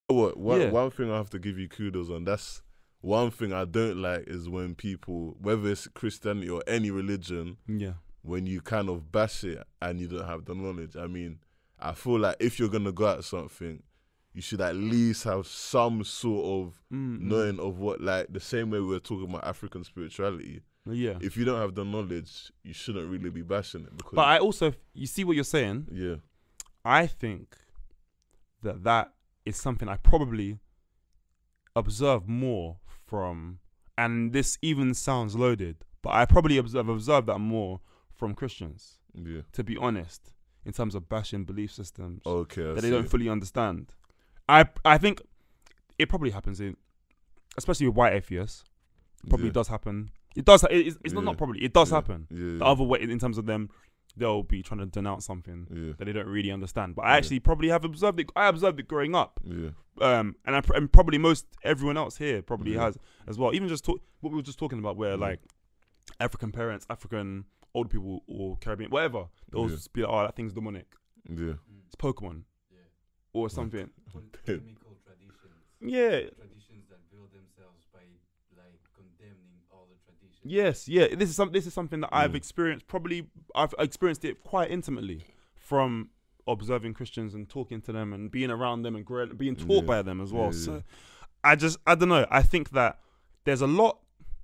Yeah, One thing I have to give you kudos on. That's one thing I don't like is when people, whether it's Christianity or any religion, yeah, when you kind of bash it and you don't have the knowledge. I mean, I feel like if you're gonna go at something, you should at least have some sort of knowing of what, like the same way we were talking about African spirituality. yeah. If you don't have the knowledge, you shouldn't really be bashing it because But I also, you see what you're saying. yeah, I think that is something I probably observe more from, and this even sounds loaded, but I probably observed that more from Christians, yeah. to be honest, in terms of bashing belief systems Okay, I that they see. don't fully understand. I think it probably happens especially with white atheists. Probably does happen. It does. It's not probably. It does happen. Yeah, The other way, in terms of them, they'll be trying to denounce something that they don't really understand. But I actually probably have observed it. I observed it growing up. Yeah. And probably everyone else here probably has as well. Even just what we were just talking about, where like African parents, African old people, or Caribbean, whatever, they'll just be like, "Oh, that thing's demonic. Yeah. It's Pokemon, or something." Polemical traditions. Yeah. Traditions that build themselves by like condemning all the traditions. Yes. Yeah. This is something that I've experienced. Probably I've experienced it quite intimately from observing Christians and talking to them and being around them and being taught by them as well. So I don't know. I think that there's a lot,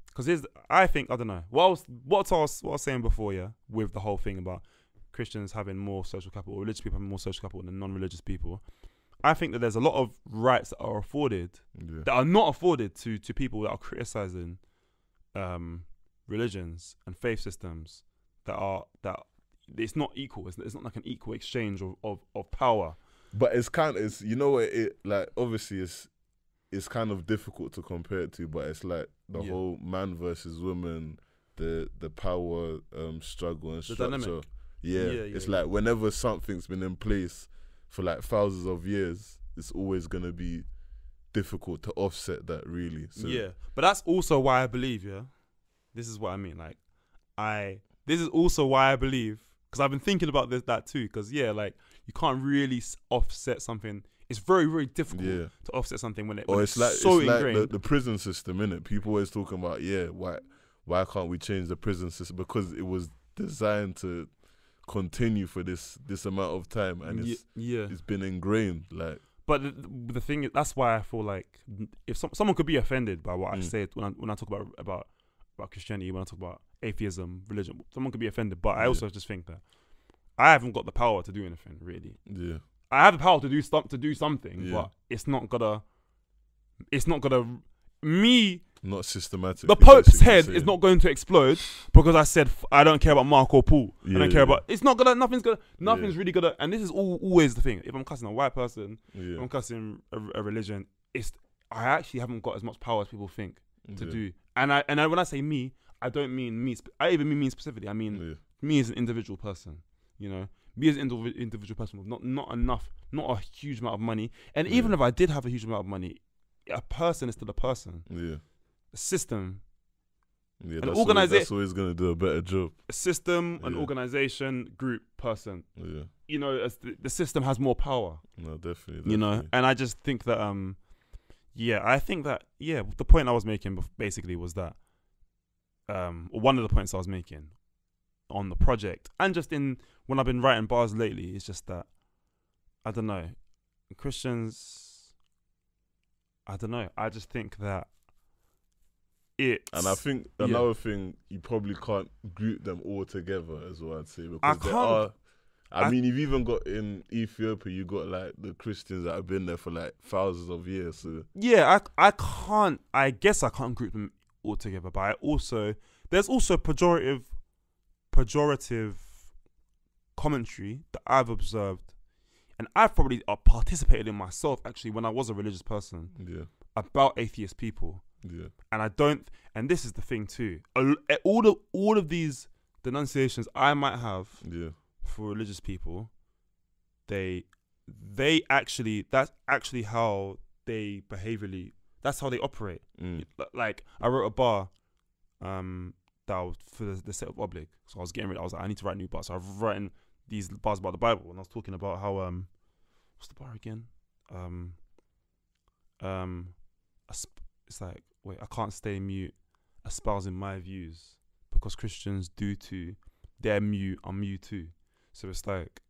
because I don't know what I was saying before, with the whole thing about Christians having more social capital, or religious people having more social capital than non-religious people. I think that there's a lot of rights that are afforded that are not afforded to people that are criticizing religions and faith systems that it's not equal. It's not like an equal exchange of power. But it's you know what, it like obviously it's kind of difficult to compare it to, but it's like the whole man versus woman, the power struggle and structure. Dynamic. It's like whenever something's been in place for like thousands of years, it's always gonna be difficult to offset that, really. So, but that's also why I believe. This is what I mean. Like, this is also why I believe, because I've been thinking about that too. Because like you can't really offset something. It's very, very difficult to offset something when it's so ingrained. Like the prison system, innit? People always talking about why can't we change the prison system? Because it was designed to continue for this amount of time, and it's been ingrained. Like, but the thing is, that's why I feel like if someone could be offended by what I said when I talk about Christianity, when I talk about atheism, religion, someone could be offended. But I also just think that I haven't got the power to do anything, really. Yeah, I have the power to do something, but it's not gonna me. Not systematic. The Pope's head is not going to explode because I said I don't care about Mark or Paul. I don't care about. It's not gonna. Nothing's really gonna. And this is always the thing. If I'm cussing a white person, if I'm cussing a religion, I actually haven't got as much power as people think to do. And when I say me, I don't mean me. I even mean me specifically. I mean me as an individual person. You know, me as an individual person with not enough, not a huge amount of money. And even if I did have a huge amount of money, a person is still a person. Yeah. A system, an organization. That's always going to do a better job. A system, an organization, group, person. Yeah. You know, the system has more power. No, definitely. You know, and I just think that, I think that, the point I was making basically was that, one of the points I was making on the project, and just when I've been writing bars lately, is just that, I don't know, Christians, I don't know, I just think that and I think another thing, you probably can't group them all together as well, I'd say, because I mean, you've even got in Ethiopia, you got like the Christians that have been there for like thousands of years. So. Yeah, I can't. I guess I can't group them all together, but there's also pejorative commentary that I've observed, and I've probably participated in myself actually when I was a religious person about atheist people. Yeah, and this is the thing too. All of these denunciations I might have for religious people, that's actually how they behaviorally. That's how they operate. Like I wrote a bar, that was for the set of Oblig. So I was like, I need to write new bars. So I've written these bars about the Bible, and I was talking about how what's the bar again? it's like, wait, I can't stay mute espousing my views because Christians do too. They're mute, I'm mute too. So it's like,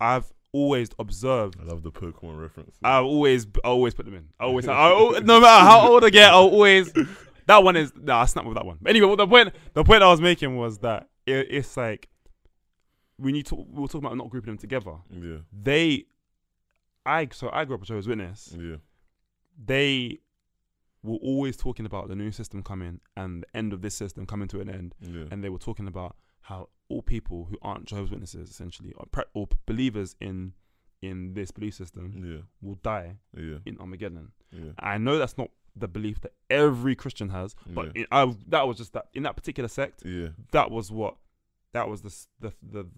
I've always observed. I love the Pokemon reference. I always put them in. No matter how old I get, I'll always. That one is I snap with that one. But anyway, the point I was making was that it's like we were talking about not grouping them together. Yeah. I grew up a Jehovah's Witness. Yeah. They were always talking about the new system coming and the end of this system coming to an end. Yeah. And they were talking about how all people who aren't Jehovah's Witnesses, essentially, or believers in this belief system, will die in Armageddon. Yeah. I know that's not the belief that every Christian has, but that was just that in that particular sect. Yeah. That was the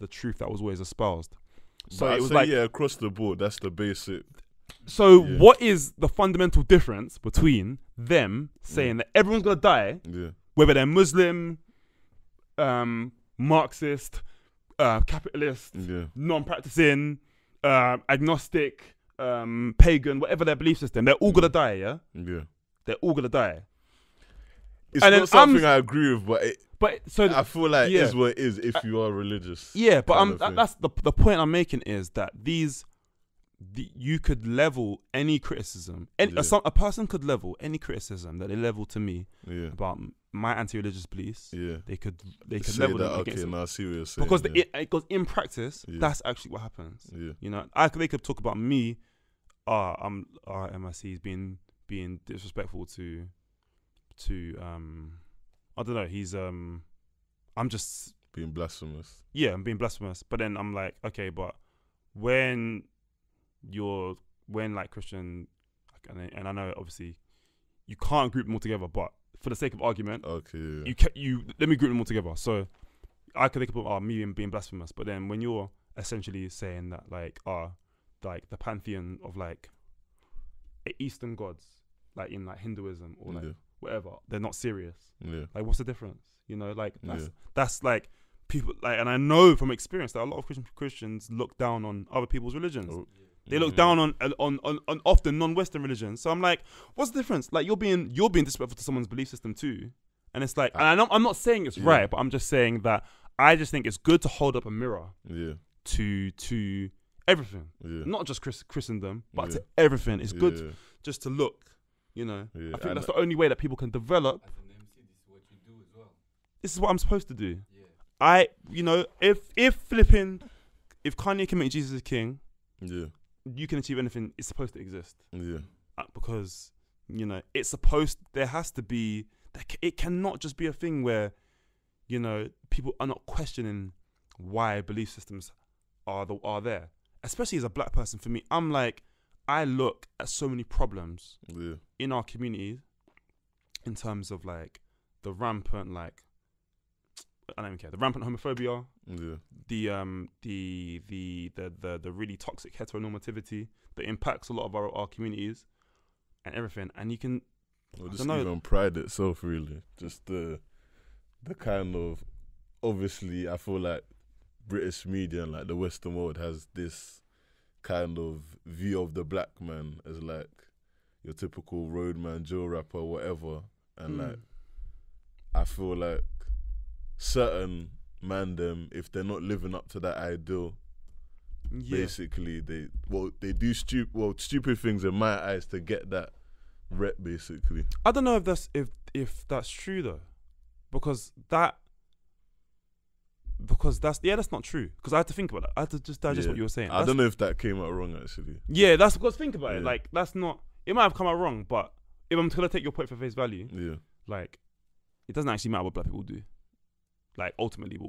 truth that was always espoused. So but it was like across the board, that's the basic. So what is the fundamental difference between them saying that everyone's gonna die, whether they're Muslim, Marxist, capitalist, non-practicing, agnostic, pagan, whatever their belief system, they're all gonna die, yeah? They're all gonna die. It's not something I agree with, but I feel like it's what it is if you are religious. Yeah, but that's the point I'm making is that you could level any criticism. A person could level any criticism that they level to me about my anti-religious beliefs. Yeah, they could level that against me. I see what you're saying. Because in practice, that's actually what happens. Yeah, you know, they could talk about me. M.I.C. is being disrespectful to I don't know. He's I'm just being blasphemous. Yeah, I'm being blasphemous. But then I'm like, okay, but when like Christian, and I know obviously you can't group them all together, but for the sake of argument, you let me group them all together. So I could think about me being blasphemous, but then when you're essentially saying that like the pantheon of like Eastern gods, like in like Hinduism or like whatever, they're not serious. Yeah. Like what's the difference? You know, like that's like people like, and I know from experience that a lot of Christians look down on other people's religions. Oh. They look down on often non-Western religions. So I'm like, what's the difference? Like you're being disrespectful to someone's belief system too. And it's like, and I'm not saying it's right, but I'm just saying that I just think it's good to hold up a mirror to everything, not just Christendom, but to everything. It's good just to look. You know, I think that's the only way that people can develop. As an MC, this is what you do as well. This is what I'm supposed to do. Yeah. If Kanye can make Jesus a king, you can achieve anything. It's supposed to exist. Yeah. Because it's supposed. There has to be. It cannot just be a thing where, people are not questioning why belief systems are there. Especially as a black person, for me, I'm like, I look at so many problems in our community in terms of like the rampant I don't even care, the rampant homophobia, the really toxic heteronormativity that impacts a lot of our communities and everything. And you can even pride itself, really, just the kind of, obviously I feel like British media and like the Western world has this kind of view of the black man as like your typical roadman, Joe rapper, whatever, and like I feel like certain them, if they're not living up to that ideal, basically they do stupid things in my eyes to get that rep. Basically, I don't know if that's true though, because that's not true. Because I had to think about that. I had to just digest what you were saying. I don't know if that came out wrong actually. Yeah, that's because think about it. Like that's not. It might have come out wrong, but if I'm gonna take your point for face value, like it doesn't actually matter what black people do. Like ultimately, we'll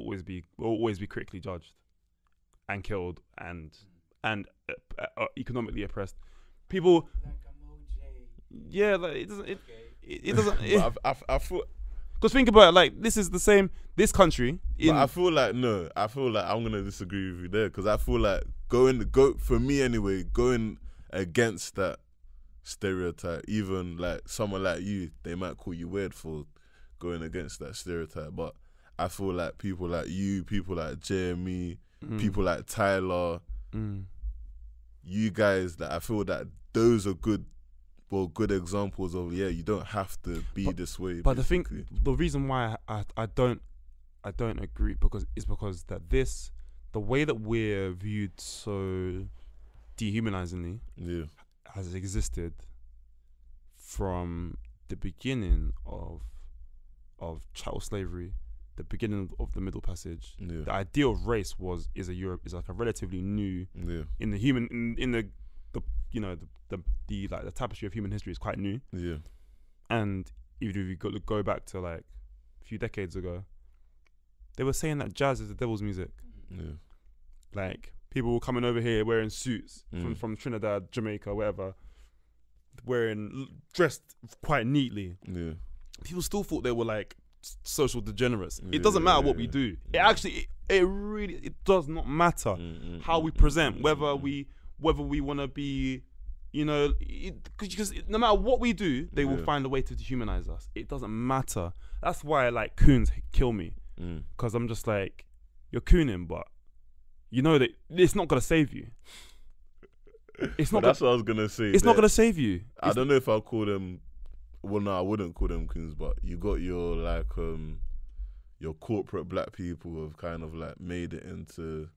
always be critically judged, and killed, and economically oppressed. People. Like OJ. Yeah, like it doesn't. I feel. Because think about it, like this is the same. This country. But I feel like I'm gonna disagree with you there, because I feel like for me anyway, going against that stereotype, even like someone like you, they might call you weird for going against that stereotype. But I feel like people like you, people like Jeremy, people like Tyler, you guys, that I feel that those are good good examples of you don't have to be this way. But basically. the reason why I don't agree because the way that we're viewed so dehumanizingly has existed from the beginning of chattel slavery, the beginning of the Middle Passage. The idea of race is like a relatively new in the human in the tapestry of human history is quite new. And even if you go back to like a few decades ago, they were saying that jazz is the devil's music. Like people were coming over here wearing suits from Trinidad, Jamaica, whatever, dressed quite neatly. People still thought they were like social degenerates. It doesn't matter what we do. It really does not matter how we present, whether we want to be, because no matter what we do, they will find a way to dehumanize us. It doesn't matter. That's why like coons kill me, because I'm just like, you're cooning, but you know that it's not gonna save you. It's not. That's what I was gonna say. It's not gonna save you. I don't know if I'll call them. Well, no, I wouldn't call them coons, but you got your like your corporate black people who have kind of like made it into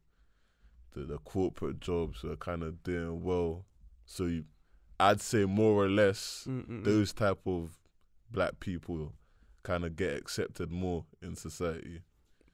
the corporate jobs, so are kind of doing well. So I'd say more or less those type of black people kind of get accepted more in society.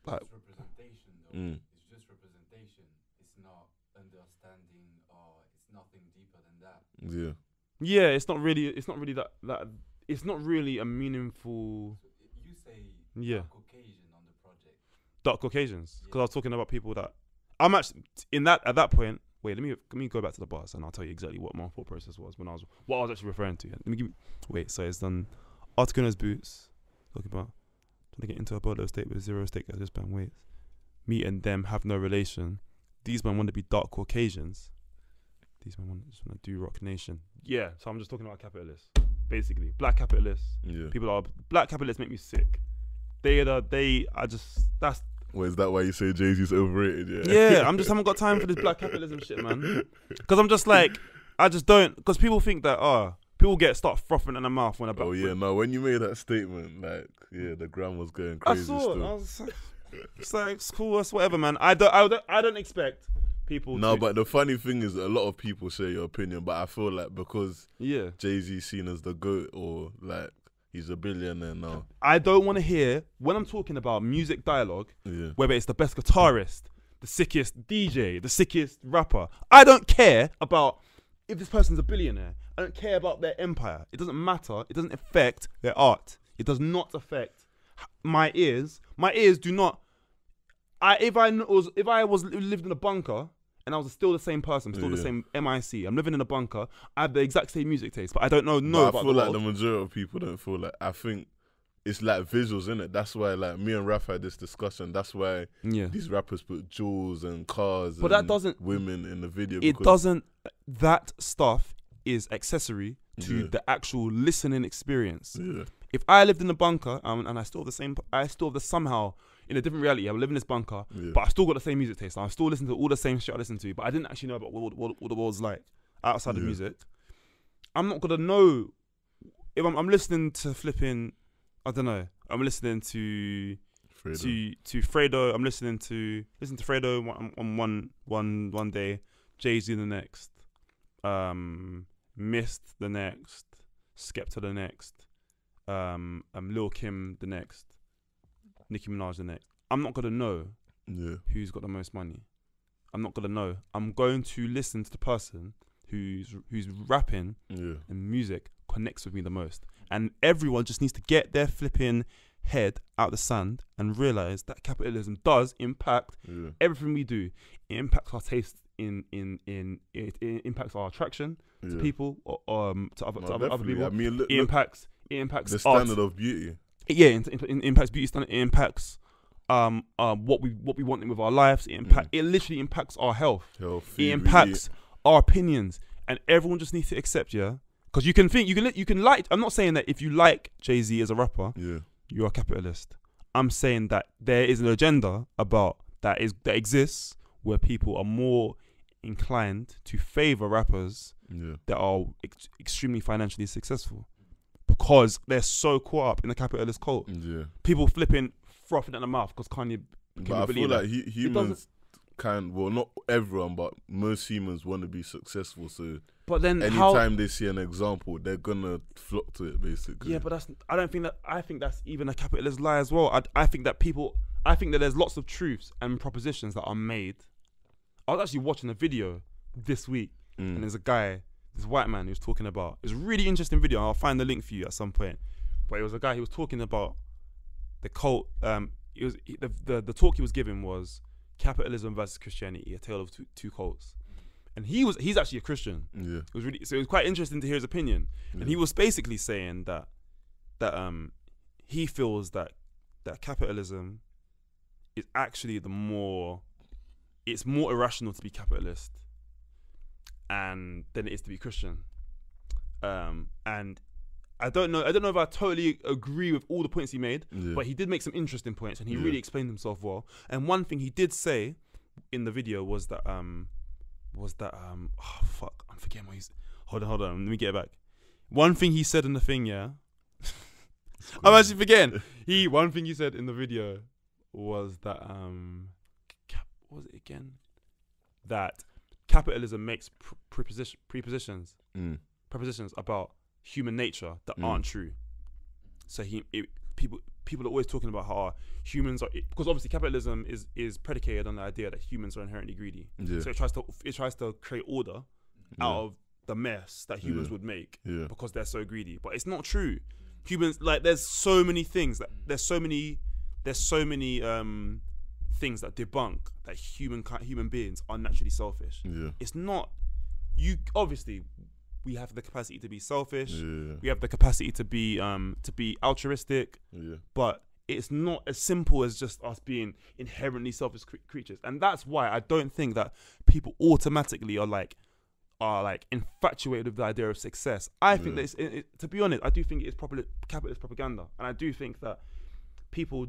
But it's representation, though. It's just representation. It's not understanding, or it's nothing deeper than that. Yeah, it's not really that. It's not really a meaningful. So you say dark Caucasian on the project. Dark Caucasians, because I was talking about people that I'm actually at that point. Wait, let me go back to the bars and I'll tell you exactly what my thought process was what I was actually referring to. So it's done. Article knows boots. Talking about trying to get into a bolo state with zero stake at this band weights. Me and them have no relation. These men want to be dark Caucasians. These men just want to do Rock Nation. Yeah, so I'm just talking about capitalists. Basically, black capitalists. Black capitalists make me sick. That's. Well, is that why you say Jay-Z's overrated? Yeah, I'm just haven't got time for this black capitalism shit, man. Because I'm just like, I just don't. Because people think that people start frothing in their mouth when when you made that statement, like, the gram was going crazy. I saw it. I was like, it's like, it's cool, it's whatever, man. I don't expect people. No, but the funny thing is, a lot of people share your opinion, but I feel like because Jay-Z's seen as the GOAT, or like he's a billionaire now, I don't want to hear when I'm talking about music dialogue, whether it's the best guitarist, the sickest DJ, the sickest rapper. I don't care about if this person's a billionaire. I don't care about their empire. It doesn't matter. It doesn't affect their art. It does not affect my ears. My ears do not. If I lived in a bunker and I was still the same person, still the same M.I.C. I'm living in a bunker. I have the exact same music taste, but I don't know about I feel like the majority of people don't feel like. I think it's like visuals, innit? That's why, like, me and Raph had this discussion. That's why these rappers put jewels and cars and women in the video. It doesn't. That stuff is accessory to the actual listening experience. If I lived in a bunker and I still have the somehow. In a different reality, I live in this bunker, but I still got the same music taste. I still listen to all the same shit I listen to, but I didn't actually know about what the world's like outside of music. I'm not gonna know if I'm listening to flipping. I don't know. I'm listening to Fredo. I'm listening to Fredo on one day, Jay-Z the next, Mist the next, Skepta the next, Lil Kim the next. Nicki Minaj the next. I'm not gonna know who's got the most money. I'm not gonna know. I'm going to listen to the person who's rapping and music connects with me the most. And everyone just needs to get their flipping head out the sand and realize that capitalism does impact everything we do. It impacts our taste it impacts our attraction to people or to other people. I mean, it impacts the standard of beauty. It impacts beauty standard. It impacts what we want with our lives. It literally impacts our health. It impacts our opinions, and everyone just needs to accept, because you can think you can like. I'm not saying that if you like Jay-Z as a rapper, you're a capitalist. I'm saying that there is an agenda about that exists where people are more inclined to favor rappers that are extremely financially successful because they're so caught up in the capitalist cult. Yeah. People flipping, frothing at the mouth because Kanye. But I feel like humans not everyone, but most humans want to be successful. So, but then anytime they see an example, they're gonna flock to it, basically. Yeah, but I think that's even a capitalist lie as well. I think that there's lots of truths and propositions that are made. I was actually watching a video this week, and there's a guy, this white man, who's talking about. It's a really interesting video. I'll find the link for you at some point. But it was a guy. He was talking about the cult. The talk he was giving was capitalism versus Christianity, a tale of two cults. And he's actually a Christian. Yeah. It was quite interesting to hear his opinion. Yeah. And he was basically saying that he feels that capitalism is actually it's more irrational to be capitalist than it is to be Christian. And I don't know if I totally agree with all the points he made, but he did make some interesting points and he really explained himself well. And one thing he did say in the video was that I'm forgetting what he's. Hold on, let me get it back. One thing he said in the thing, I'm actually forgetting. One thing he said in the video was that what was it again? That capitalism makes prepositions about human nature that aren't true. So people are always talking about how humans are, because obviously capitalism is predicated on the idea that humans are inherently greedy. Yeah. So it tries to create order out of the mess that humans would make because they're so greedy. But it's not true. Humans, like, there's so many things that things that debunk that human beings are naturally selfish. Yeah. It's not. Obviously we have the capacity to be selfish. Yeah. We have the capacity to be altruistic. Yeah. But it's not as simple as just us being inherently selfish creatures. And that's why I don't think that people automatically are infatuated with the idea of success. I think that to be honest, I do think it is capitalist propaganda. And I do think that people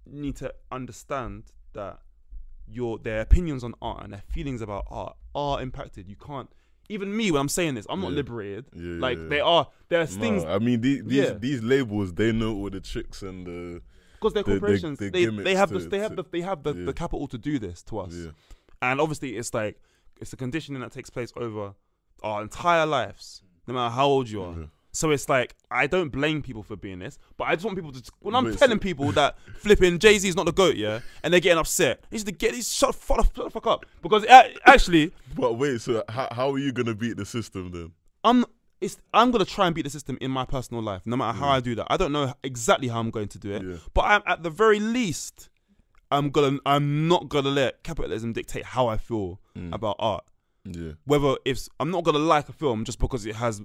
need to understand that their opinions on art and their feelings about art are impacted. You can't. Even me, when I'm saying this, I'm not liberated. There's things. I mean, these labels, they know all the tricks and the, because they're corporations. They have the capital to do this to us. Yeah. And obviously, it's a conditioning that takes place over our entire lives, no matter how old you are. Yeah. So it's like, I don't blame people for being this, but I just want people to, when I'm telling people that flipping Jay-Z is not the GOAT, and they're getting upset, shut the fuck up. Because actually... But wait, so how are you going to beat the system then? I'm going to try and beat the system in my personal life, no matter how I do that. I don't know exactly how I'm going to do it, but at the very least, I'm not going to let capitalism dictate how I feel about art. Yeah. I'm not going to like a film just because it has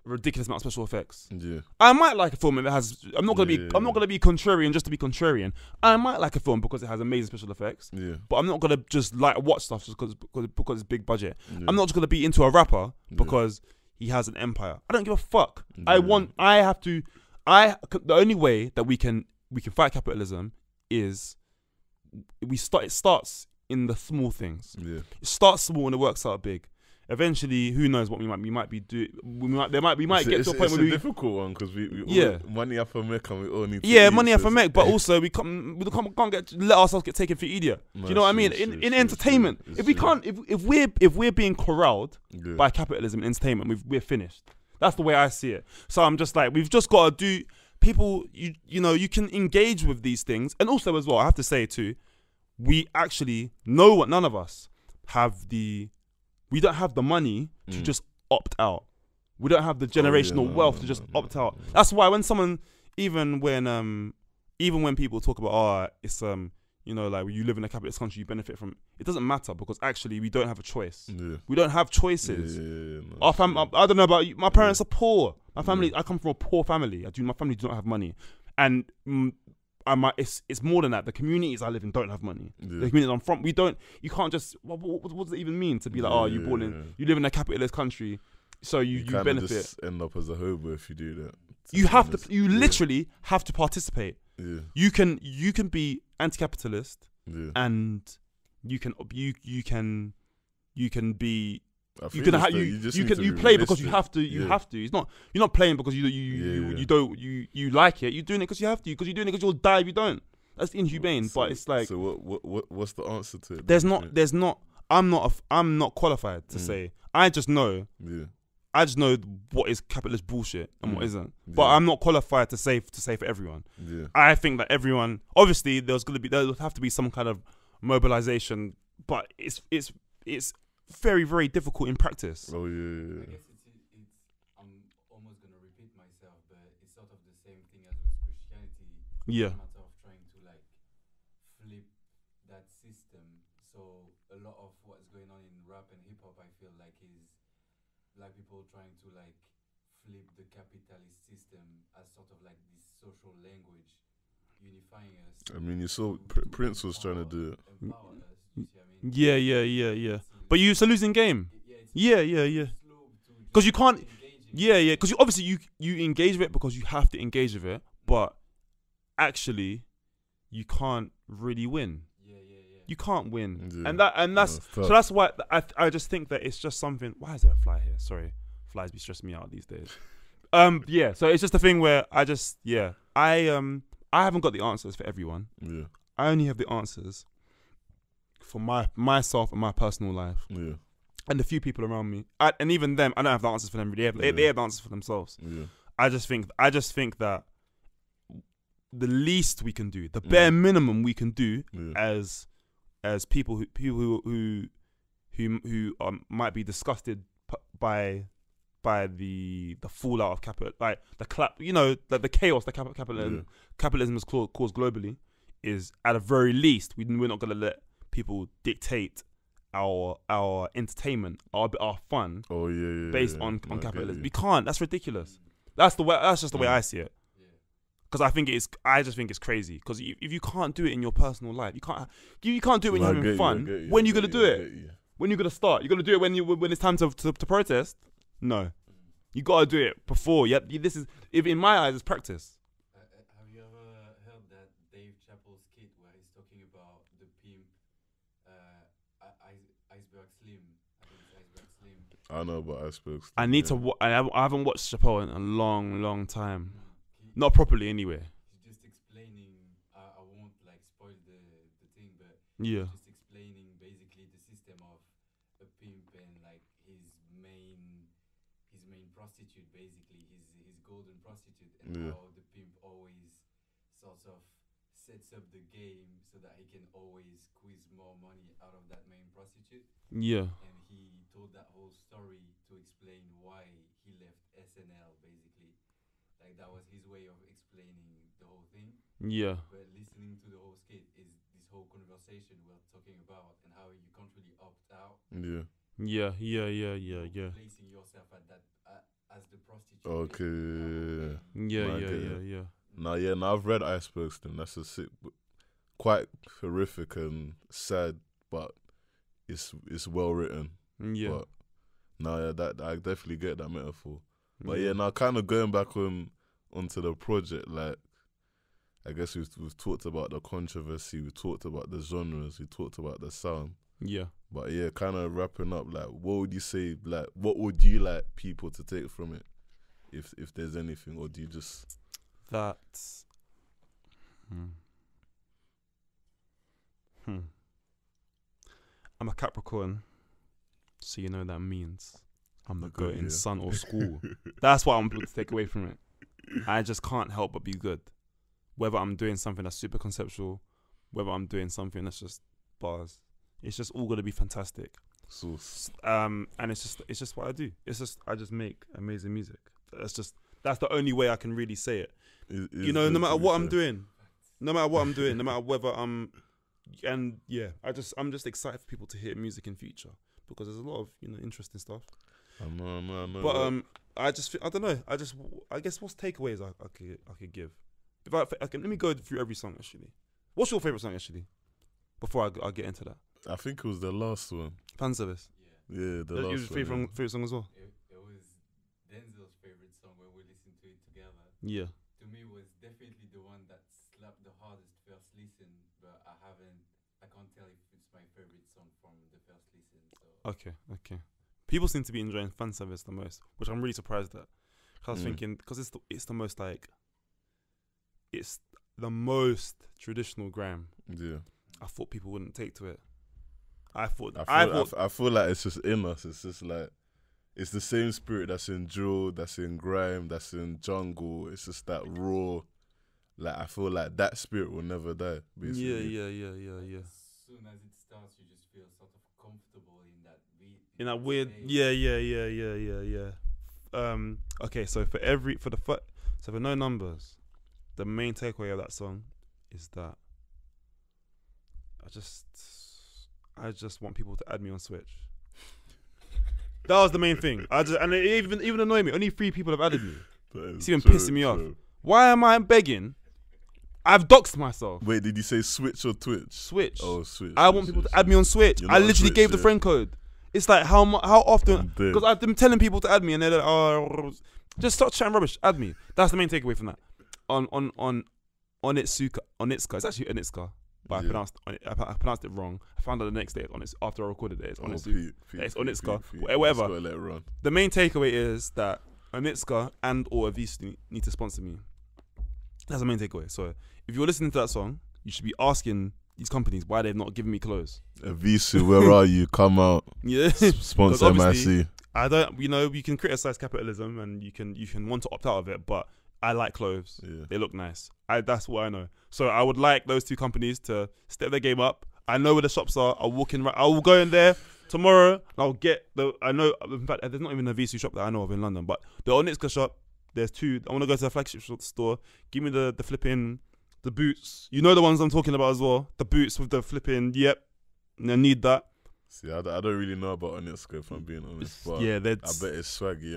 ridiculous amount of special effects. Yeah. I might like a film if it has. I'm not gonna be contrarian just to be contrarian. I might like a film because it has amazing special effects. Yeah. But I'm not gonna just watch stuff just because it's big budget. Yeah. I'm not just gonna be into a rapper because he has an empire. I don't give a fuck. Yeah. The only way that we can fight capitalism is it starts in the small things. Yeah. It starts small and it works out big. Eventually, who knows what we might be doing? We might get to a point where it's a difficult one because we money have to make and we all need to eat, money have to make, but also we can't let ourselves get taken for idiot. Do you know what I mean? In entertainment, if we're being corralled by capitalism in entertainment, we're finished. That's the way I see it. So I'm just like, we've just got to do. People, you can engage with these things, and also as well, I have to say too, we actually know what none of us have the. We don't have the money to just opt out. We don't have the generational wealth to just opt out. That's why when someone, even when people talk about, it's when you live in a capitalist country, you benefit from. It doesn't matter because actually we don't have a choice. Yeah. We don't have choices. I don't know about you. My parents are poor. My family. I come from a poor family. My family do not have money, and. It's more than that. The communities I live in don't have money. Yeah. The communities I'm from, we don't. You can't just. What does it even mean to be like? You live in a capitalist country, so you benefit. Just end up as a hobo if you do that. You literally have to participate. Yeah. You can be anti-capitalist, and you can you can be. I You think can you play because you have to. You have to. It's not you're not playing because you don't you like it. You're doing it because you have to. Because you're doing it because you'll die if you don't. That's inhumane. But it's like. So what's the answer to it? There's not. I'm not qualified to say. I just know. Yeah. I just know what is capitalist bullshit and what isn't. But I'm not qualified to say for everyone. Yeah. I think that everyone. Obviously, there'll have to be some kind of mobilization. But it's very, very difficult in practice. Oh yeah. I guess it's I'm almost gonna repeat myself, but it's sort of the same thing as with Christianity. Yeah. It's a matter of trying to like flip that system. So a lot of what's going on in rap and hip hop, I feel like, is black people trying to like flip the capitalist system as sort of like this social language, unifying us. I mean, you saw Prince was trying to do it. Empower us. You see what I mean? Yeah. But it's a losing game. Yeah. Because you can't. Yeah. Because obviously you engage with it because you have to engage with it, but actually, you can't really win. You can't win, and that's so that's why I just think that it's just something. Why is there a fly here? Sorry, flies be stressing me out these days. Yeah. So it's just a thing where I haven't got the answers for everyone. Yeah. I only have the answers for myself and my personal life. Yeah. And the few people around me, and even them, I don't have the answers for them. They have the answers for themselves. Yeah. I just think that the least we can do, the bare minimum we can do, as people who might be disgusted by the fallout of capital, like the chaos that capitalism has caused globally, is at the very least we're not going to let people dictate our entertainment, our fun, based on capitalism. We can't. That's ridiculous. That's just the way I see it. Because I just think it's crazy. Because if you can't do it in your personal life, you can't do it when you're having fun. When you gonna do it? When you gonna start? You gonna do it when it's time to protest? No, you gotta do it before. Yep. This is, if in my eyes, it's practice. Have you ever heard that Dave Chappelle skit where he's talking about the pimp, Iceberg Slim? I think it's Iceberg Slim. I know about Iceberg Slim. I need to. I haven't watched Chappelle in a long time. Not properly, anyway. He's just explaining. I won't like spoil the thing, but yeah, just explaining basically the system of a pimp and like his main prostitute, basically his golden prostitute, and how the pimp always sort of sets up the game so that he can always squeeze more money out of that main prostitute. Yeah. And he told that whole story to explain why he left SNL, basically. Like that was his way of explaining the whole thing. Yeah. But listening to the whole skit is this whole conversation we're talking about and how you can't really opt out. Yeah. Placing yourself at that as the prostitute. Okay. Yeah. Now I've read Iceberg Slim. That's a sick, quite horrific and sad, but it's well written. Yeah. But that I definitely get that metaphor. But now kind of going back onto the project, like I guess we've talked about the controversy, we talked about the genres, we talked about the sound. Yeah. But kind of wrapping up, like what would you say, like what would you like people to take from it, if there's anything, or do you just that I'm a Capricorn, so you know that means I'm the goat in sun or school. That's what I'm going to take away from it. I just can't help but be good. Whether I'm doing something that's super conceptual, whether I'm doing something that's just bars, it's just all going to be fantastic. And it's just what I do. I just make amazing music. That's the only way I can really say it. No matter what I'm doing, no matter whether I'm I'm just excited for people to hear music in future, because there's a lot of interesting stuff. I know. But I don't know. I guess what's takeaways I could give. Let me go through every song actually. What's your favorite song actually? Before I get into that. I think it was the last one. Fan Service. Yeah, the last one. Your favorite song as well. It was Denzel's favorite song when we listened to it together. Yeah. To me, it was definitely the one that slapped the hardest first listen, but I can't tell if it's my favorite song from the first listen. So Okay. People seem to be enjoying fan service the most, which I'm really surprised at. I was thinking, because it's the most like, it's the most traditional grime. Yeah. I thought people wouldn't take to it. I feel like it's just in us. It's just like, it's the same spirit that's in drill, that's in grime, that's in jungle. It's just that raw. Like, I feel like that spirit will never die, basically. Yeah. As soon as it starts, you just feel sort of comfortable in that beat. In that weird, yeah. Okay, so for No Numbers, the main takeaway of that song is that I just want people to add me on Switch. That was the main thing. And it even annoyed me. Only 3 people have added me. It's even pissing me off. Why am I begging? I've doxed myself. Wait, did you say Switch or Twitch? Switch. Oh, Switch. I want people to add me on Switch. I literally gave the friend code. It's like how often? Because I've been telling people to add me, and they're like, "Oh, just stop chatting rubbish. Add me." That's the main takeaway from that. On Onitsuka. It's actually Onitsuka, but I pronounced it wrong. I found out the next day after I recorded it. It's Onitsuka. It's Onitsuka. Whatever. The main takeaway is that Onitsuka and or Avisu need to sponsor me. That's the main takeaway. So if you're listening to that song, you should be asking these companies why they've not given me clothes. Avisu, where are you? Come out. Yeah. Sponsor M.I.C. I don't. You can criticize capitalism and you can want to opt out of it, but I like clothes. Yeah. They look nice. That's what I know. So I would like those 2 companies to step their game up. I know where the shops are. I will go in there tomorrow. And I'll get I know. In fact, there's not even a Avisu shop that I know of in London, but the Onitsuka shop. There's 2. I want to go to the flagship store. Give me the flipping, the boots. You know the ones I'm talking about as well. The boots with the flipping, yep. I need that. See, I don't really know about Onitsuka, if I'm being honest. But yeah, I bet it's swaggy.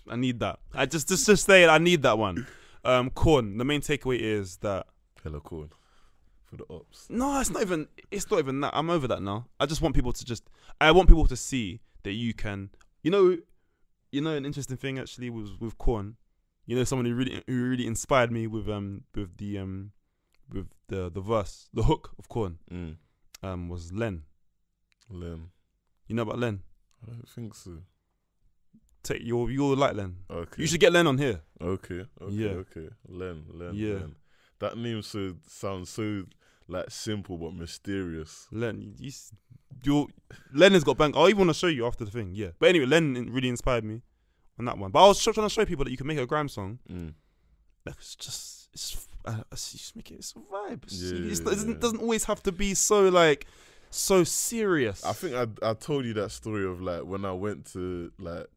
I need that. I just say I need that one. Corn. The main takeaway is that hella corn for the ops. No, it's not even that. I'm over that now. I just want people to see that you can. You know, an interesting thing actually was with Korn. You know, someone who really inspired me with the verse, the hook of Korn, was Len. Len. You know about Len? I don't think so. You'll like Len. Okay. You should get Len on here. Okay. Len. Yeah. Len. That name sounds so like simple but mysterious. Len, Len has got bang. I even want to show you after the thing. Yeah, but anyway, Len really inspired me on that one. But I was trying to show people that you can make a grime song. It's just make it. It's a vibe. It doesn't always have to be so serious. I think I told you that story of like when I went to like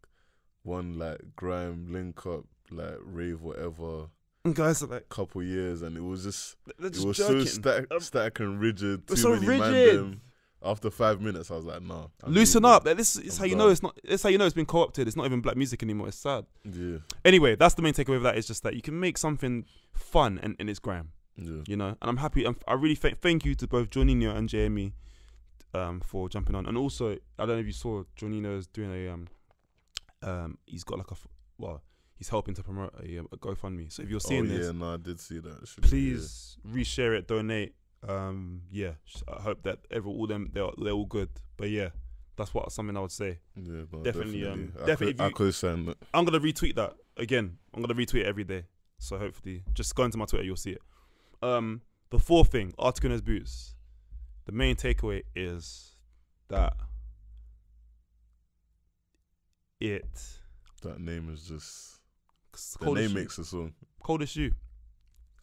one like grime link up like rave whatever. Guys are like couple years, and it was jerking. so static and rigid. Too so rigid. Man, after 5 minutes, I was like, "No, loosen up." This is how you know it's not. It's how you know it's been co-opted. It's not even black music anymore. It's sad. Yeah. Anyway, that's the main takeaway of that. Is just that you can make something fun and it's grime. Yeah. You know, and I'm happy. I really thank you to both Jorninho and JME for jumping on. And also, I don't know if you saw Jorninho's doing he's got like he's helping to promote a GoFundMe. So if you're seeing this, I did see that. Please reshare it, donate. I hope that they're all good. But yeah, that's something I would say. Yeah, no, definitely. I could send that. I'm gonna retweet that again. I'm gonna retweet it every day. So hopefully, just go into my Twitter, you'll see it. The 4th thing, Articuno's boots. The main takeaway is that that name is just. The name makes a song. Cold as shoe.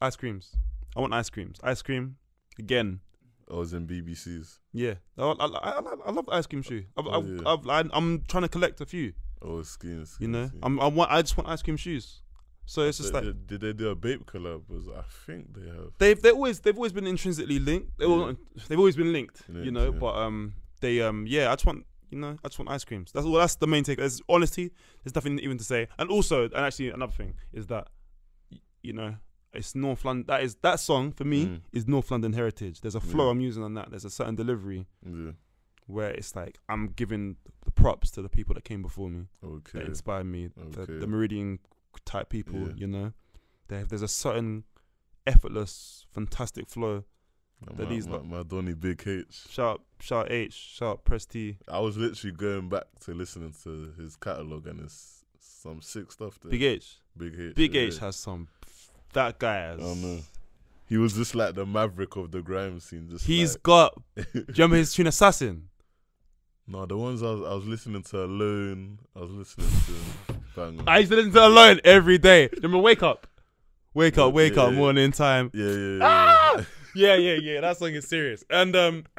Ice creams. I want ice creams. Ice cream again. I was in BBC's. Yeah, I love the ice cream shoe. I'm trying to collect a few. Oh, skins. You know, I just want ice cream shoes. So it's just did they do a Bape collab? I think they have. They've always been intrinsically linked. They've always been linked. You know, but I just want. I just want ice creams. That's the main take. There's honesty. There's nothing even to say. And also, and actually another thing is that, it's North London. That song for me is North London heritage. There's a flow I'm using on that. There's a certain delivery where it's like I'm giving the props to the people that came before me, that inspired me, the Meridian type people. You know, there's a certain effortless, fantastic flow My Donny Big H. Shout H, shout Press T. I was literally going back to listening to his catalogue and it's some sick stuff there. Big H. Big H has some. That guy has. I know. He was just like the maverick of the grime scene. He's got. Do you remember his tune Assassin? No, the ones I was listening to Alone. I was listening to Bang. I used to listen to Alone every day. Remember Wake Up, morning time. Yeah. Yeah. That song is serious. And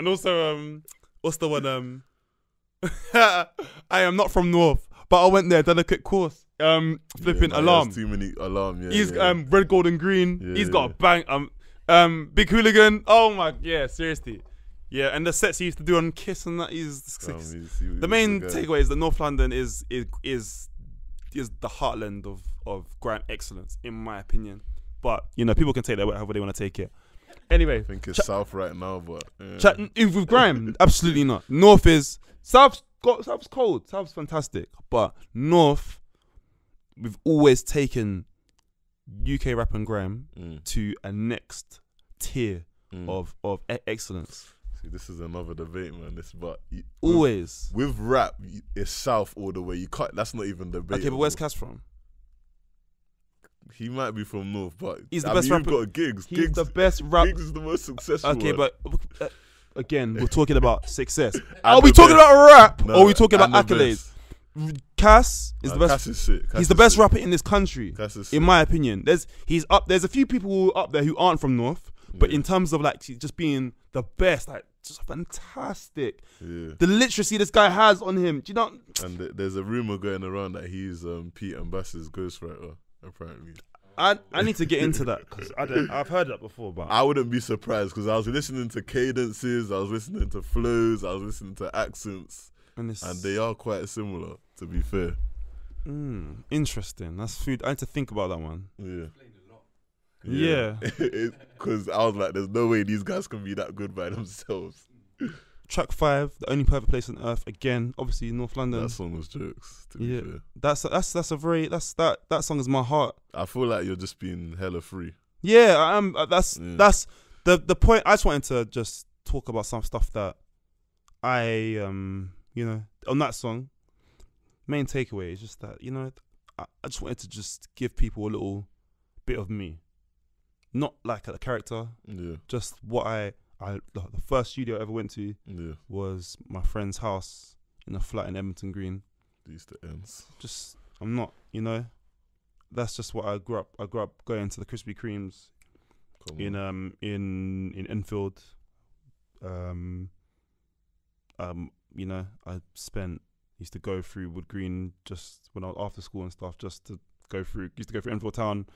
also what's the one I am not from North, but I went there, done a quick course. Flipping Alarm. Too many Alarm. Yeah. He's Red, Gold and Green. Yeah, he's got a bang. Big Hooligan. Oh my, yeah, seriously. Yeah, and the sets he used to do on Kiss and that the main takeaway is that North London is the heartland of grime excellence, in my opinion. But people can take that however they want to take it. Anyway, I think it's South right now, but with grime, absolutely not. North is South's cold. South's fantastic, but North, we've always taken UK rap and grime to a next tier of excellence. See, this is another debate, man. Always with rap, it's South all the way. You can't. That's not even debate. Okay, but where's Cass from? He might be from North, but he's the best rapper. Got Gigs. He's the best rapper. Gigs is the most successful. Okay, but again, we're talking about success. Are we talking about rap or are we talking about accolades? Cass is the best. Cass is sick. He's the best rapper in this country, in my opinion. There's a few people up there who aren't from North, but in terms of like just being the best, like just fantastic. Yeah. The literacy this guy has on him. Do you know? And there's a rumor going around that he's Pete and Bass's ghostwriter. Apparently, I need to get into that because I've heard that before, but I wouldn't be surprised because I was listening to cadences, I was listening to flows, I was listening to accents, and they are quite similar. To be fair, interesting. That's food. I need to think about that one. Yeah, because I was like, there's no way these guys can be that good by themselves. Track 5, The Only Perfect Place on Earth. Again, obviously North London. That song was jokes. To be fair. That song is my heart. I feel like you're just being hella free. Yeah, I am. That's the point. I just wanted to just talk about some stuff that I on that song. Main takeaway is just that I just wanted to just give people a little bit of me, not like a character. Yeah. Just what the first studio I ever went to was my friend's house in a flat in Edmonton Green. These the ends. Just I'm not, that's just what I grew up. I grew up going to the Krispy Kremes in Enfield. I used to go through Wood Green just when I was after school and stuff, just to go through. Used to go through Enfield Town.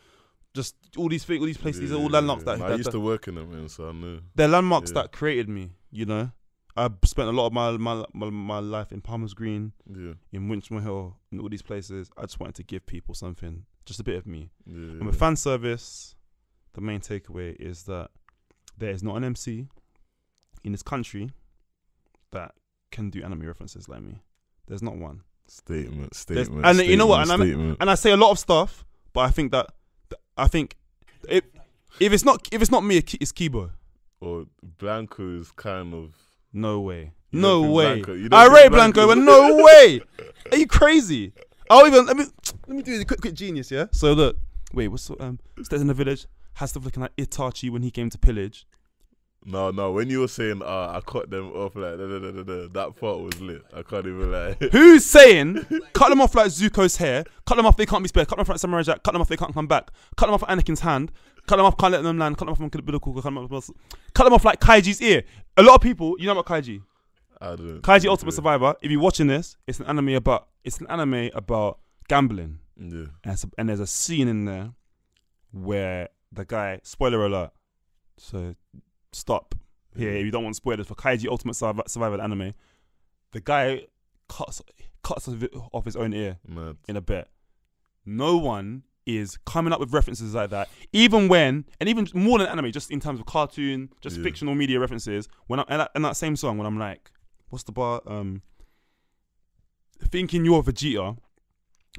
Just all these places, these are all landmarks that I used to work in them, so I know. They're landmarks that created me. I spent a lot of my life in Palmer's Green, in Winchmore Hill, and all these places. I just wanted to give people something, just a bit of me. And with fan service, the main takeaway is that there is not an MC in this country that can do anime references like me. There's not one. Statement. And you know what? And I say a lot of stuff, but I think if it's not me, it's Kibo. Or Blanco is kind of no way. I rate Blanco, but no way. Are you crazy? Let me do a quick genius, yeah. So look, wait, what's Stays in the Village has stuff looking like Itachi when he came to pillage. No. When you were saying, I cut them off like that part was lit. I can't even lie. Who's saying cut them off like Zuko's hair? Cut them off, they can't be spared. Cut them off like Samurai Jack. Cut them off, they can't come back. Cut them off like Anakin's hand. Cut them off, can't let them land. Cut them off, cut them off like Kaiji's ear. A lot of people, you know about Kaiji? I don't. Kaiji Ultimate Survivor. If you're watching this, it's an anime about gambling. Yeah. And there's a scene in there where the guy, spoiler alert, so stop here if you don't want spoilers for Kaiji Ultimate Survivor anime. The guy cuts off his own ear in a bet. No one is coming up with references like that, even more than anime, just in terms of cartoon, just fictional media references. When in that same song, when I'm like, what's the bar? Thinking you're Vegeta,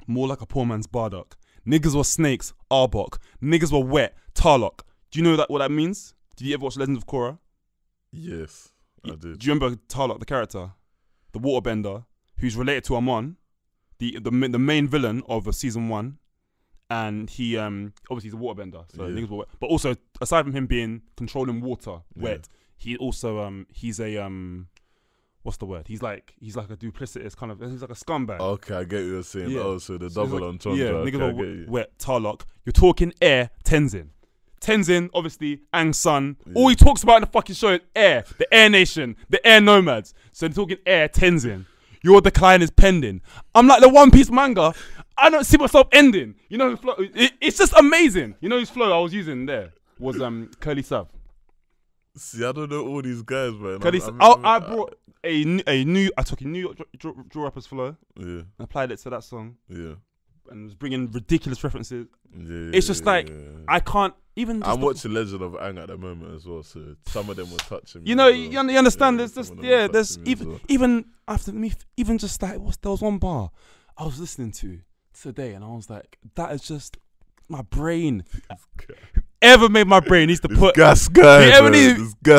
more like a poor man's Bardock. Niggas were snakes, Arbok. Niggas were wet, Tarlock. Do you know what that means? Did you ever watch Legends of Korra? Yes, I did. Do you remember Tarlock, the character, the waterbender, who's related to Amon, the main villain of season 1, and he obviously he's a waterbender, so niggas were wet. But also aside from him being controlling water, wet, he also he's a what's the word? He's like a duplicitous kind of. He's like a scumbag. Okay, I get what you're saying. Yeah. Oh, so the double entendre. Yeah, okay, niggas are wet. Tarlock. You're talking air. Tenzin, obviously, Aang's son. Yeah. All he talks about in the fucking show is air, the air nation, the air nomads. So they're talking air, Tenzin. Your decline is pending. I'm like the One Piece manga. I don't see myself ending. You know, it's just amazing. You know whose flow I was using there was Curly Sav. See, I don't know all these guys, man. I brought a New York draw rappers flow. Yeah. And applied it to that song. Yeah. And was bringing ridiculous references. Yeah. It's just like I can't even. I'm watching Legend of Aang at the moment as well, so some of them were touching me. You know, you understand. There's just there's even even after me, even just like there was one bar I was listening to today, and I was like, that is just my brain. Whoever made my brain needs to put gas guy.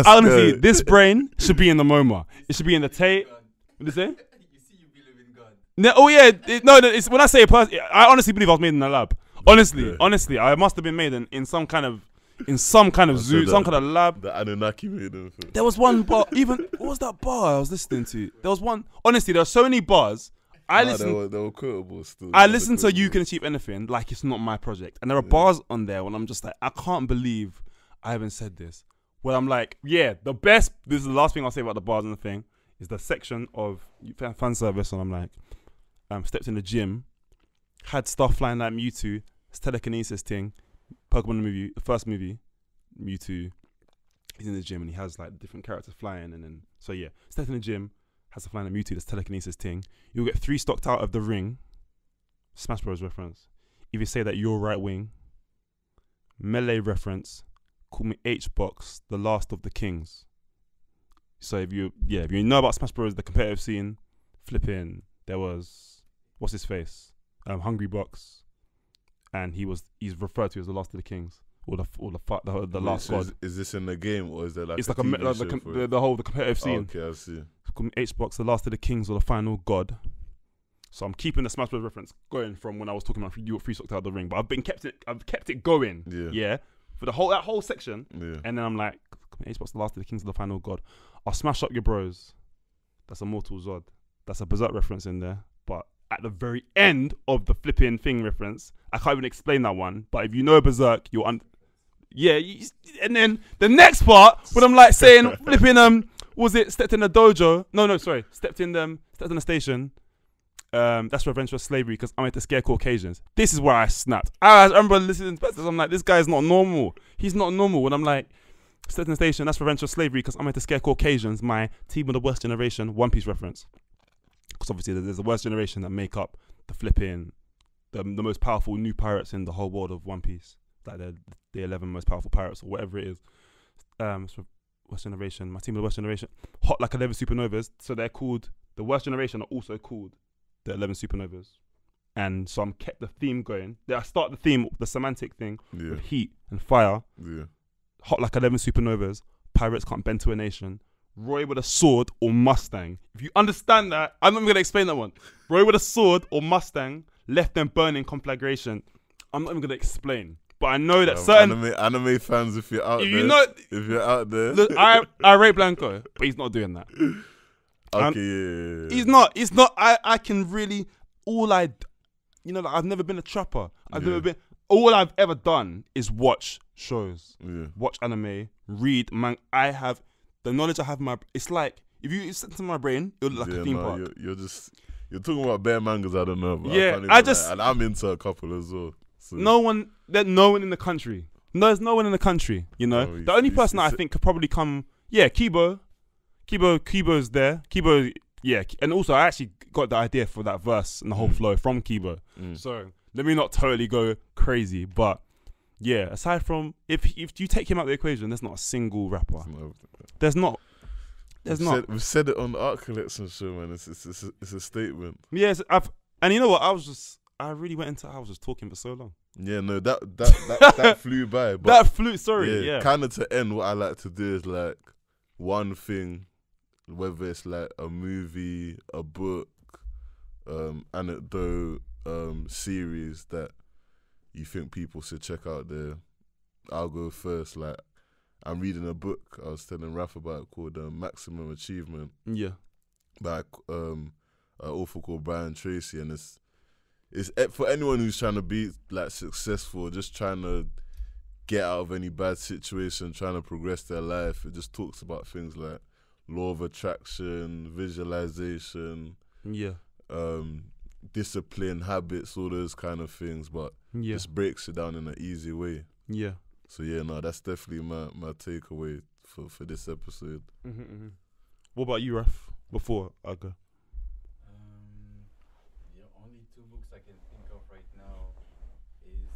Honestly, this brain should be in the MoMA. It should be in the Tate. What did you say? You see, you believe in God. No, oh yeah, no. It's when I say a person, I honestly believe I was made in the lab. Honestly, I must have been made in some kind of zoo, some kind of lab. The Anunnaki made them. There was one bar. Even what was that bar I was listening to? There was one. Honestly, there are so many bars. They were quotable still. I listen to You Can Achieve Anything like it's not my project, and there are bars on there when I'm just like, I can't believe I haven't said this. Where I'm like, yeah, the best. This is the last thing I'll say about the bars and the thing is the section of fan service, and I'm like, stepped in the gym, had stuff flying like Mewtwo. It's telekinesis thing, Pokemon movie, the first movie, Mewtwo. He's in the gym and he has like different characters flying, and then stepped in the gym, has to fly like Mewtwo. This telekinesis thing. You'll get 3 stocked out of the ring. Smash Bros reference. If you say that you're right wing, Melee reference. Call me H-Box, the last of the kings. So if you know about Smash Bros, the competitive scene, flipping. There was what's his face, Hungry Box. And he's referred to as the last of the kings, or the last god. Is this in the game, or is there like? It's like the competitive scene. Okay, I see. H-Box, the last of the kings, or the final god. So I'm keeping the Smash Bros reference going from when I was talking about you free stocked out of the ring, but I've kept it going. Yeah. For that whole section. Yeah. And then I'm like, H-Box, the last of the kings, or the final god. I'll smash up your bros. That's a Mortal Zod. That's a Berserk reference in there, but at the very end of the flipping thing reference, I can't even explain that one. But if you know Berserk, you'll and then the next part when I'm like saying flipping was it stepped in the dojo? No, sorry, stepped in the station. That's revenge for slavery because I'm here to scare Caucasians. This is where I snapped. I remember listening to this. I'm like, this guy's not normal. He's not normal. When I'm like, stepped in the station. That's revenge for slavery because I'm here to scare Caucasians. My team of the worst generation. One Piece reference. Because obviously there's the worst generation that make up the flipping, the most powerful new pirates in the whole world of One Piece. Like the 11 most powerful pirates or whatever it is. So worst generation, my team of the worst generation. Hot like 11 supernovas. So they're called, the worst generation are also called the 11 supernovas. And so I'm kept the theme going. I start the theme, the semantic thing with heat and fire. Yeah. Hot like 11 supernovas. Pirates can't bend to a nation. Roy with a sword or Mustang. If you understand that, I'm not even going to explain that one. Roy with a sword or Mustang left them burning conflagration. I'm not even going to explain. But I know that certain... Anime fans, if you're out there... Look, I rate Blanco, but he's not doing that. Okay, yeah. He's not... I can really... I've never been a trapper. All I've ever done is watch shows. Yeah. Watch anime, read, man. I have... The knowledge I have in my... It's like, if you sit into my brain, it would look like a theme park. You're talking about bare mangas I don't know about. Yeah, and I'm into a couple as well. So. No one in the country. No, there's no one in the country, you know? The only person that I think could probably come... Yeah, Kibo. Kibo's there. Kibo, yeah. And also, I actually got the idea for that verse and the whole flow from Kibo. So, let me not totally go crazy, but... Yeah, aside from if you take him out of the equation, there's not a single rapper. There's not. We've said it on the Art Collection show, man. It's a statement. Yes, and you know what? I was just talking for so long. Yeah, no, that flew by. But that flew. Sorry, yeah. Kind of to end, what I like to do is like one thing, whether it's like a movie, a book, anecdote, series that you think people should check out there. I'll go first. Like, I'm reading a book I was telling Raf about called Maximum Achievement. Yeah. By an author called Brian Tracy, and it's for anyone who's trying to be like successful, just trying to get out of any bad situation, trying to progress their life. It just talks about things like law of attraction, visualization, discipline, habits, all those kind of things, but just breaks it down in an easy way. Yeah. So that's definitely my takeaway for this episode. What about you, Raf? Before I go. The only two books I can think of right now is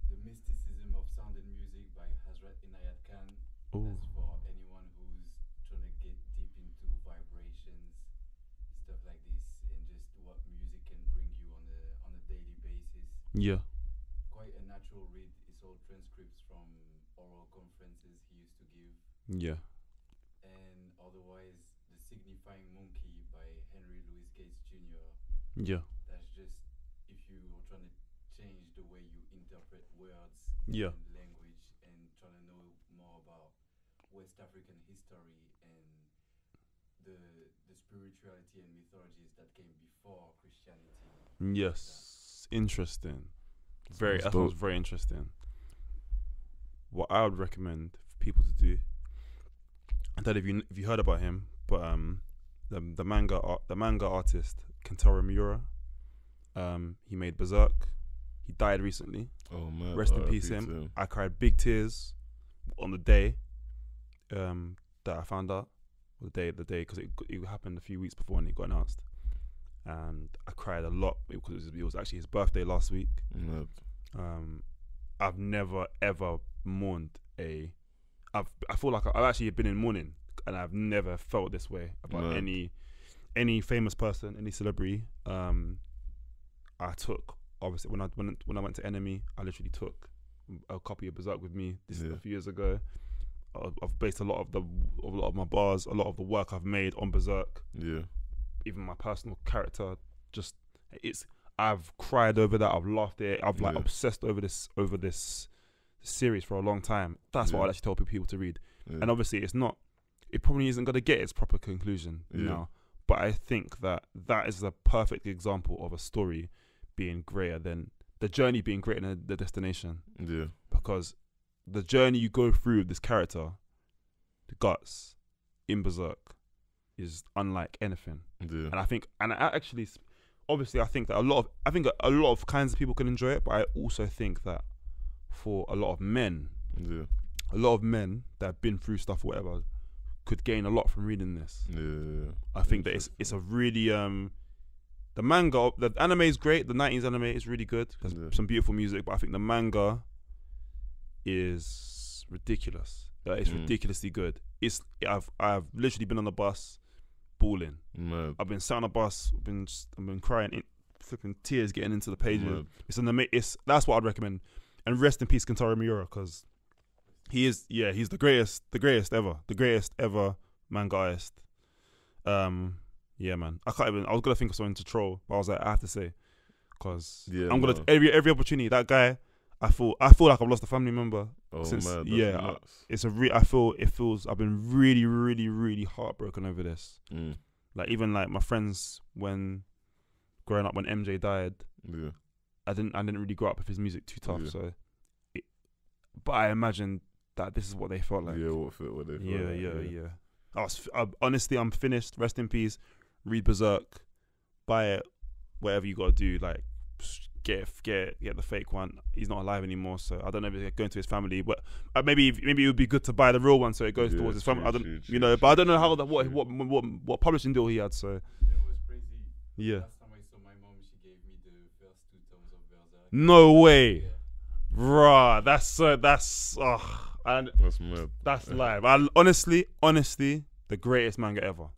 The Mysticism of Sound and Music by Hazrat Inayat Khan. That's for anyone who's trying to get deep into vibrations, stuff like this, and just what music can bring you on a daily basis. Yeah. Quite a natural read. It's all transcripts from oral conferences he used to give. Yeah. And otherwise, The Signifying Monkey by Henry Louis Gates Jr. Yeah. That's just if you are trying to change the way you interpret words Yeah. and language, and trying to know more about West African history and the spirituality and mythologies that came before Christianity. Yes. Interesting. That sounds very interesting. What I would recommend for people to do, I don't know if you heard about him, but the manga artist Kentaro Miura, he made Berserk. He died recently. Oh man! Rest in peace, him. I cried big tears on the day that I found out. The day because it happened a few weeks before when it got announced, and I cried a lot because it was actually his birthday last week. I've never ever mourned I feel like I've actually been in mourning, and I've never felt this way about any famous person, any celebrity. I took, obviously, when I went to Enemy, I literally took a copy of Berserk with me. This is a few years ago. I've based a lot of my bars, a lot of the work I've made on Berserk. Yeah. Even my personal character, I've cried over that. I've laughed at it. I've obsessed over this series for a long time. That's what I actually tell people to read. And obviously, it probably isn't going to get its proper conclusion now. But I think that is the perfect example of a story being greater than the journey, being greater than the destination. Yeah. Because the journey you go through with this character, the Guts, in Berserk, is unlike anything. Yeah. And I think that a lot of kinds of people can enjoy it, but I also think that for a lot of men that have been through stuff or whatever, could gain a lot from reading this. Yeah. I think that it's a really the manga, the anime is great. The 90s anime is really good. There's some beautiful music, but I think the manga is ridiculous. It's ridiculously good. I've literally been on the bus bawling. Mad. I've been sat on a bus. I've been crying, flipping tears getting into the pages. Mad. That's what I'd recommend. And rest in peace, Kentaro Miura, because he's the greatest ever manga artist. Yeah, man. I was gonna think of something to troll, but I was like, I have to say, because I'm gonna every opportunity. That guy, I feel like I've lost a family member. Since, man, I've been really, really, really heartbroken over this. Like even like my friends when growing up when MJ died. Yeah. I didn't really grow up with his music too tough, but I imagine that this is what they felt like. Yeah, what they felt like. Honestly, I'm finished. Rest in peace. Read Berserk. Buy it. Whatever you got to do, like get the fake one. He's not alive anymore, so I don't know if it's going to his family, but maybe it would be good to buy the real one so it goes towards his family. But I don't know how what publishing deal he had. So it was crazy. Yeah. Last time I saw my mom, she gave me the first 2 tomes of Berserk. No way, bruh. That's mad. That's live. Honestly, the greatest manga ever.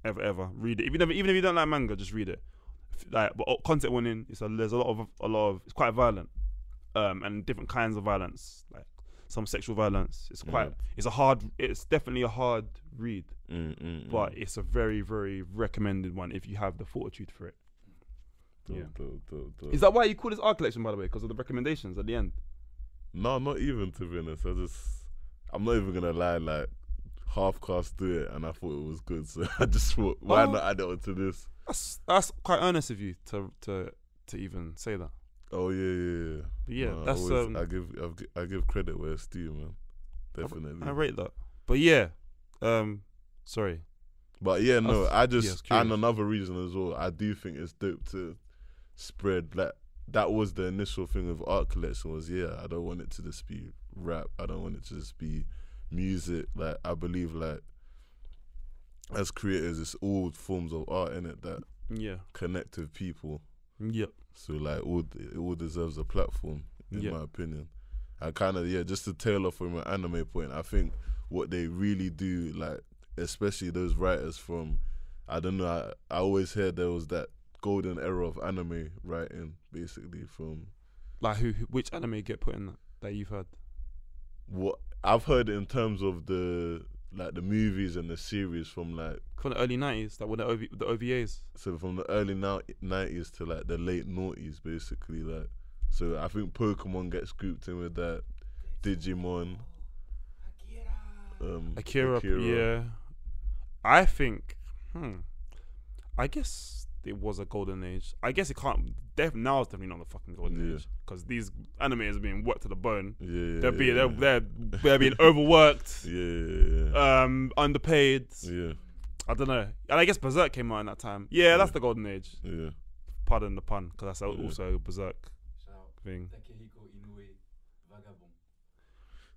Read it. Even if you don't like manga, just read it. Like, but content warning. There's a lot of. It's quite violent, and different kinds of violence. Like some sexual violence. It's it's definitely a hard read, but it's a very, very recommended one if you have the fortitude for it. Is that why you call this art collection, by the way? Because of the recommendations at the end? No, not even, to be honest. I'm not even gonna lie, like, half-cast do it, and I thought it was good, so I just thought, why not add it onto this? That's quite earnest of you to even say that. Oh yeah. But yeah, no, that's I give credit where it's due, man. Definitely. I rate that. But yeah, sorry. But yeah, no, and another reason as well, I do think it's dope to spread, like, that was the initial thing of art collection was, I don't want it to just be rap, I don't want it to just be music. Like, I believe, like, as creators, it's all forms of art in it that connect with people. Yep. So like, it all deserves a platform, in my opinion. I kind of just to tail off from an anime point, I think what they really do, like, especially those writers from, I don't know, I always heard there was that golden era of anime writing, basically, from, like, which anime get put in that you've heard? What I've heard in terms of the movies and the series from, like, from the early 90s, that were the OVAs. So from the early 90s to, like, the late noughties, basically, like. So I think Pokemon gets grouped in with that, Digimon, Akira. Yeah. I think, I guess it was a golden age. I guess it can't. Now it's definitely not the fucking golden age, because these animes are being worked to the bone. They're being overworked. Underpaid. I don't know. And I guess Berserk came out in that time. That's the golden age. Pardon the pun, because that's also Berserk thing.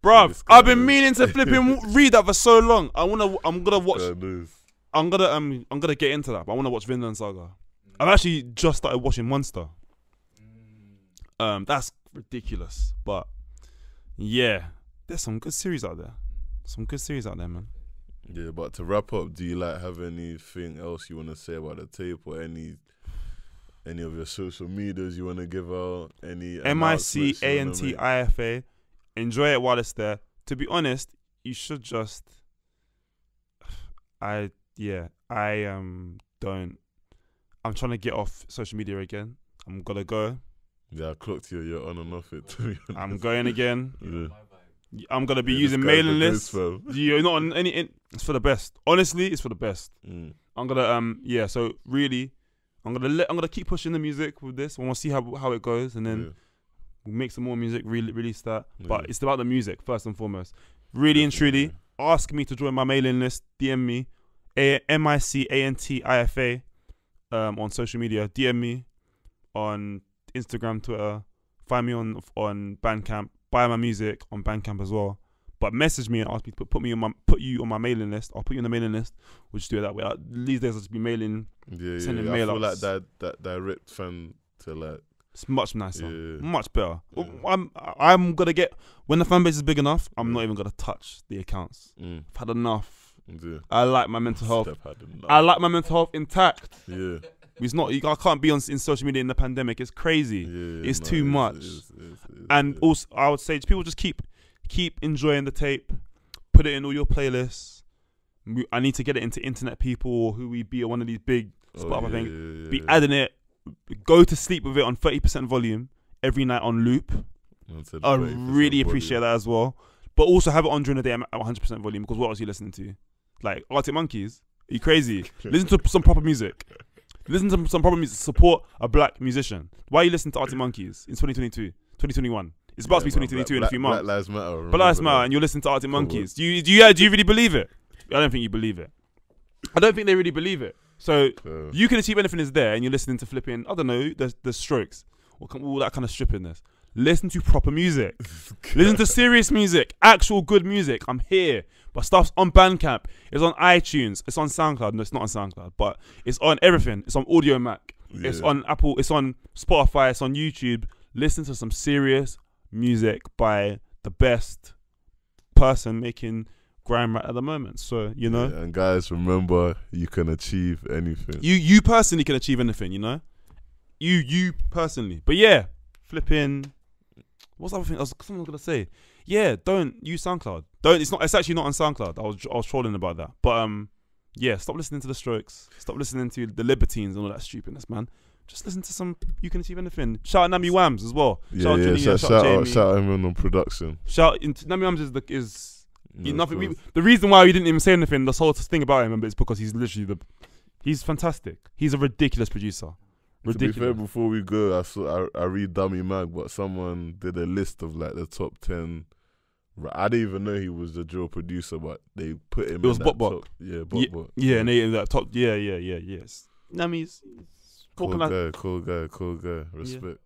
Bruv, I've been meaning to flipping read that for so long. I'm gonna watch. I'm gonna get into that, but I wanna watch Vinland Saga. I've actually just started watching Monster. That's ridiculous, but yeah, there's some good series out there. Man. Yeah, but to wrap up, do you have anything else you want to say about the tape, or any of your social medias you want to give out? Any M.I.C, A.N.T.I.F.A. Enjoy it while it's there. To be honest, you should just. I'm trying to get off social media again. I'm gonna go. Yeah, I clocked you. You're on and off it. To be honest. I'm going again. I'm gonna be using mailing lists. You're not on any. It's for the best. Honestly, it's for the best. I'm gonna So really, I'm gonna keep pushing the music with this. I want to see how it goes, and then we'll make some more music. Release that. But it's about the music first and foremost. Really and truly, ask me to join my mailing list. DM me, M.I.C A.N.T.I.F.A. On social media. DM me on Instagram, Twitter. Find me on Bandcamp. Buy my music on Bandcamp as well. But message me and ask me to put you on my mailing list. I'll put you on the mailing list. We'll just do it that way. These days I'll just be mailing, sending mail. I feel like that direct fan to, like, it's much nicer, much better. I'm gonna get, when the fan base is big enough, I'm not even gonna touch the accounts. I've had enough. I like my mental health. I like my mental health intact. It's not. I can't be in social media in the pandemic. It's crazy. It's too much. And also, I would say people just keep enjoying the tape. Put it in all your playlists. I need to get it into internet people, or who we be, or one of these big Spotify things. Be adding it. Go to sleep with it on 30% volume every night on loop. I really appreciate that as well. But also have it on during the day at 100% volume, because what else are you listening to? Like Arctic Monkeys? Are you crazy? Listen to some proper music. Listen to some proper music. Support a black musician. Why are you listening to Arctic Monkeys in 2022, 2021? It's about to be 2022 in a few months. Black Lives Matter. Black Lives Matter, and you're listening to Arctic Monkeys. Do you really believe it? I don't think you believe it. I don't think they really believe it. So you can achieve anything is there, and you're listening to flipping, I don't know, the Strokes, or all that kind of strippiness. Listen to proper music. Listen to serious music, actual good music. I'm here. But stuff's on Bandcamp. It's on iTunes. It's on SoundCloud. No, it's not on SoundCloud, but it's on everything. It's on Audio Mac. It's on Apple. It's on Spotify. It's on YouTube. Listen to some serious music by the best person making grime right at the moment. So, you know. And guys, remember, you can achieve anything. You personally can achieve anything, you know. You personally. But yeah, flipping. What's the other thing I was gonna say? yeah, don't use SoundCloud. Don't. It's actually not on SoundCloud. I was trolling about that. But yeah, stop listening to the Strokes. Stop listening to the Libertines and all that stupidness, man. Just listen to some You Can Achieve Anything. Shout out Nami Wams as well. Shout out him on production. Nami Wams nothing. The reason why we didn't even say anything, the whole thing about him, is because he's literally he's fantastic. He's a ridiculous producer. Ridiculous. To be fair, before we go, I read Dummy Mag, but someone did a list of like the top 10. I didn't even know he was the drill producer, but they put him. It was Bot. Yeah, Bot. Yeah, and they in that top. Yeah. Yes. Nami's cool guy. Respect.